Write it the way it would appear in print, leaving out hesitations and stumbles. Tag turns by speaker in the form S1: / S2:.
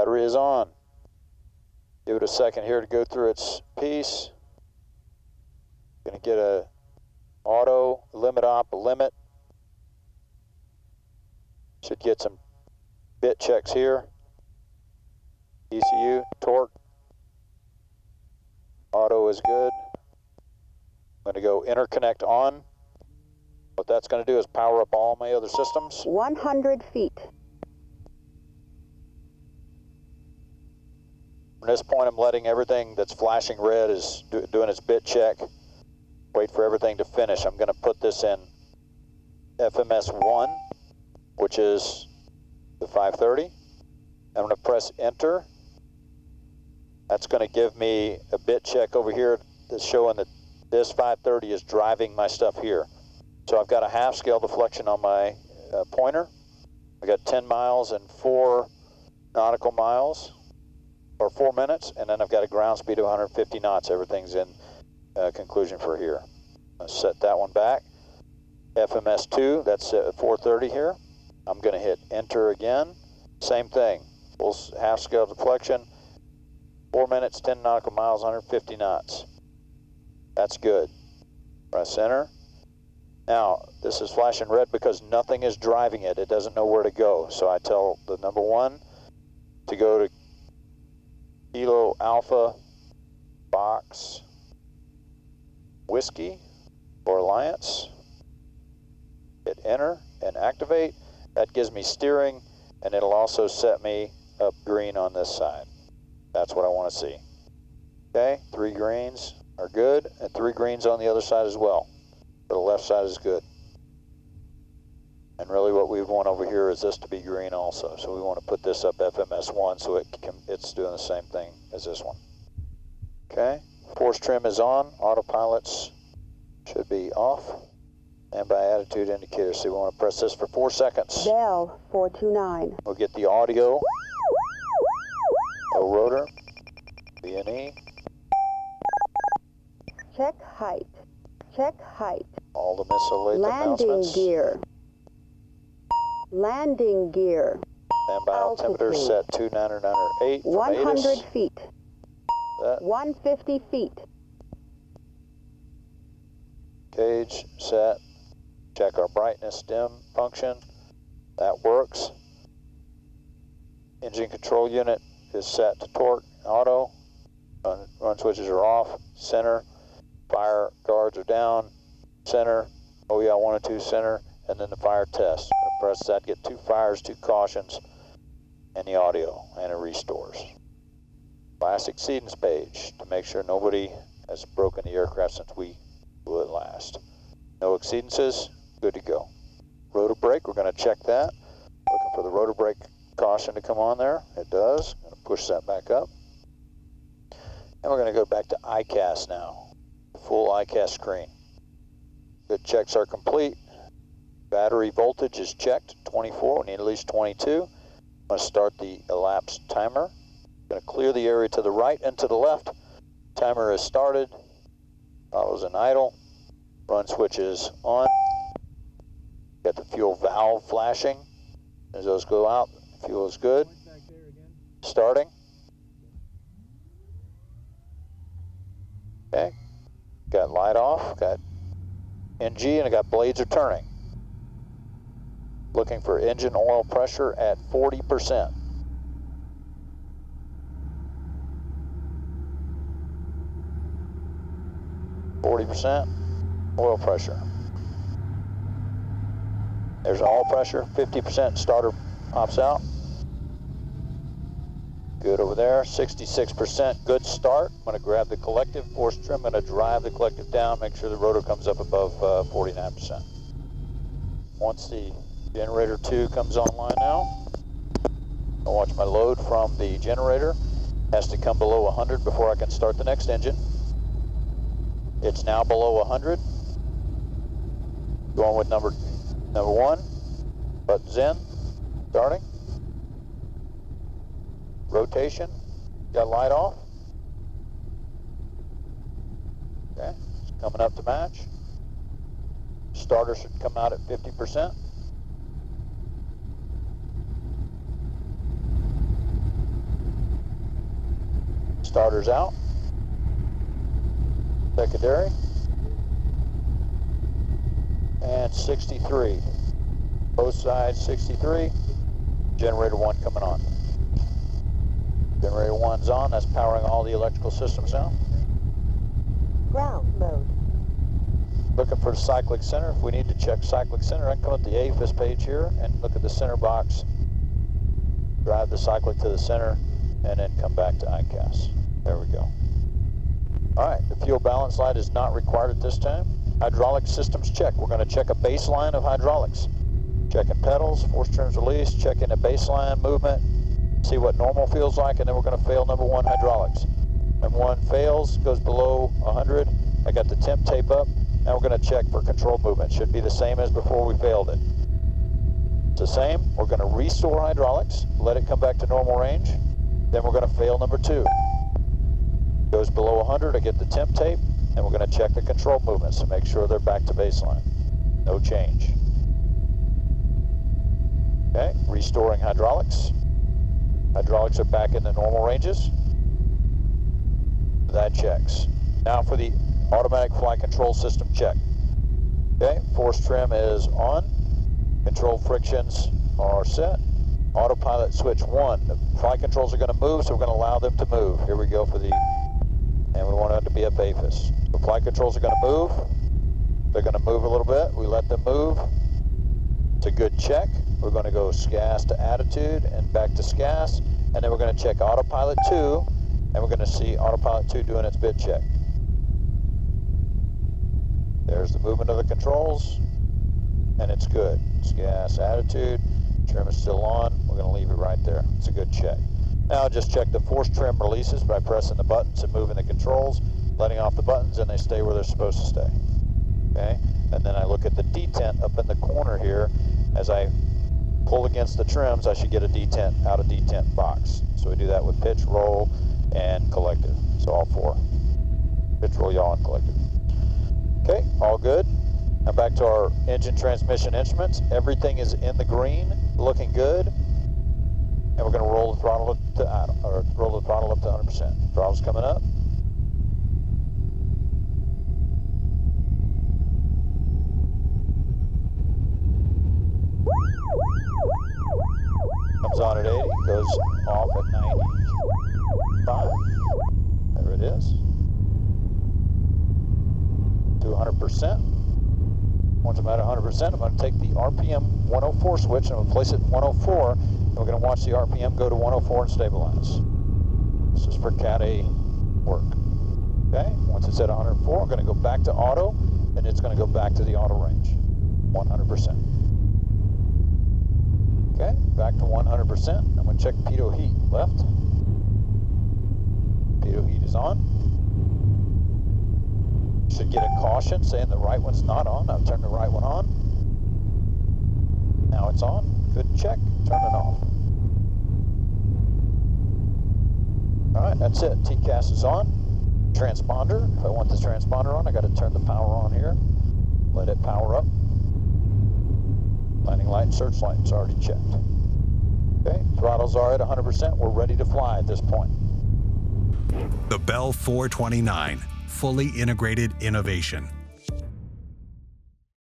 S1: Battery is on. Give it a second here to go through its piece. Gonna get a auto, limit op, a limit. Should get some bit checks here. ECU, torque. Auto is good. I'm gonna go interconnect on. What that's gonna do is power up all my other systems.
S2: 100 feet.
S1: From this point, I'm letting everything that's flashing red is doing its bit check. Wait for everything to finish. I'm gonna put this in FMS 1, which is the 530. I'm gonna press enter. That's gonna give me a bit check over here that's showing that this 530 is driving my stuff here. So I've got a half scale deflection on my pointer. I got 10 miles and 4 nautical miles, or 4 minutes, and then I've got a ground speed of 150 knots. Everything's in conclusion for here. I'll set that one back. FMS 2, that's 430 here. I'm gonna hit enter again. Same thing, full half scale deflection, 4 minutes, 10 nautical miles, 150 knots. That's good. Press enter. Now, this is flashing red because nothing is driving it. It doesn't know where to go. So I tell the number 1 to go to Kilo Alpha Box Whiskey or Alliance. Hit enter and activate. That gives me steering, and it'll also set me up green on this side. That's what I want to see. Okay, 3 greens are good, and 3 greens on the other side as well. The left side is good. And really what we want over here is this to be green also. So we want to put this up FMS 1 so it's doing the same thing as this one. Okay, force trim is on, autopilots should be off. And by attitude indicator, so we want to press this for 4 seconds.
S2: Bell 429.
S1: We'll get the audio. No rotor. B&E.
S2: Check height. Check height.
S1: All the missile
S2: Landing
S1: announcements.
S2: gear. Landing gear.
S1: Standby altimeter set 29908 from
S2: 100
S1: ATIS.
S2: feet.
S1: That.
S2: 150 feet.
S1: Gauge set. Check our brightness dim function. That works. Engine control unit is set to torque auto. Run switches are off. Center. Fire guards are down. Center. Oh yeah, 1 and 2 center. And then the fire test. I press that, get 2 fires, 2 cautions, and the audio, and it restores. Last exceedance page to make sure nobody has broken the aircraft since we flew it last. No exceedances, good to go. Rotor brake, we're going to check that. Looking for the rotor brake caution to come on there. It does. I'm going to push that back up. And we're going to go back to ICAS now. Full ICAS screen. Good checks are complete. Battery voltage is checked, 24. We need at least 22. I'm going to start the elapsed timer. I'm going to clear the area to the right and to the left. Timer is started. Follows an idle. Run switch is on. Got the fuel valve flashing. As those go out, fuel is good. Starting. Okay. Got light off. Got NG, and I got blades are turning. Looking for engine oil pressure at 40%. Oil pressure. There's oil pressure, 50%, starter pops out. Good over there, 66%, good start. I'm gonna grab the collective, force trim, I'm gonna drive the collective down, make sure the rotor comes up above 49%. Once the generator 2 comes online now, I'll watch my load from the generator. Has to come below 100 before I can start the next engine. It's now below 100. Going with number 1, buttons in, starting. Rotation, got light off. Okay, it's coming up to match. Starter should come out at 50%. Starter's out. Secondary. And 63. Both sides 63. Generator 1 coming on. Generator 1's on. That's powering all the electrical systems now.
S2: Ground mode.
S1: Looking for the cyclic center. If we need to check cyclic center, I can come up the AFIS page here and look at the center box. Drive the cyclic to the center and then come back to ICAS. There we go. Alright, the fuel balance light is not required at this time. Hydraulic systems check. We're going to check a baseline of hydraulics. Checking pedals, force trims release, checking a baseline movement, see what normal feels like, and then we're going to fail number 1 hydraulics. Number 1 fails, goes below 100. I got the temp tape up. Now we're going to check for control movement. Should be the same as before we failed it. It's the same. We're going to restore hydraulics, let it come back to normal range. Then we're going to fail number 2. Goes below 100, I get the temp tape, and we're going to check the control movements to make sure they're back to baseline. No change. Okay, restoring hydraulics. Hydraulics are back in the normal ranges. That checks. Now for the automatic flight control system check. Okay, force trim is on. Control frictions are set. Autopilot switch 1. The flight controls are going to move, so we're going to allow them to move. Here we go for the, and we want it to be up AFIS. The flight controls are going to move. They're going to move a little bit. We let them move. It's a good check. We're going to go SCAS to attitude and back to SCAS, and then we're going to check autopilot 2, and we're going to see autopilot 2 doing its bit check. There's the movement of the controls, and it's good. SCAS attitude, trim is still on. We're going to leave it right there. It's a good check. Now just check the force trim releases by pressing the buttons and moving the controls, letting off the buttons, and they stay where they're supposed to stay. Okay, and then I look at the detent up in the corner here. As I pull against the trims, I should get a detent out of detent box. So we do that with pitch, roll, and collective. So all 4. Pitch, roll, yaw, and collective. Okay, all good. Now back to our engine transmission instruments. Everything is in the green, looking good. And we're going to roll the throttle up to 100%. Throttle's coming up. Comes on at 80, goes off at 95. There it is. To 100%. Once I'm at 100%, I'm going to take the RPM 104 switch and I'm going to place it at 104. And we're going to watch the RPM go to 104 and stabilize. This is for Cat A work. Okay, once it's at 104, I'm going to go back to auto, and it's going to go back to the auto range. 100%. Okay, back to 100%. I'm going to check pitot heat. Left. Pitot heat is on. Should get a caution saying the right one's not on. I've turned the right one on. Now it's on. Good check. Turn it off. Alright, that's it. TCAS is on. Transponder. If I want the transponder on, I got to turn the power on here. Let it power up. Landing light and search light is already checked. Okay, throttles are at 100%. We're ready to fly at this point.
S3: The Bell 429, fully integrated innovation.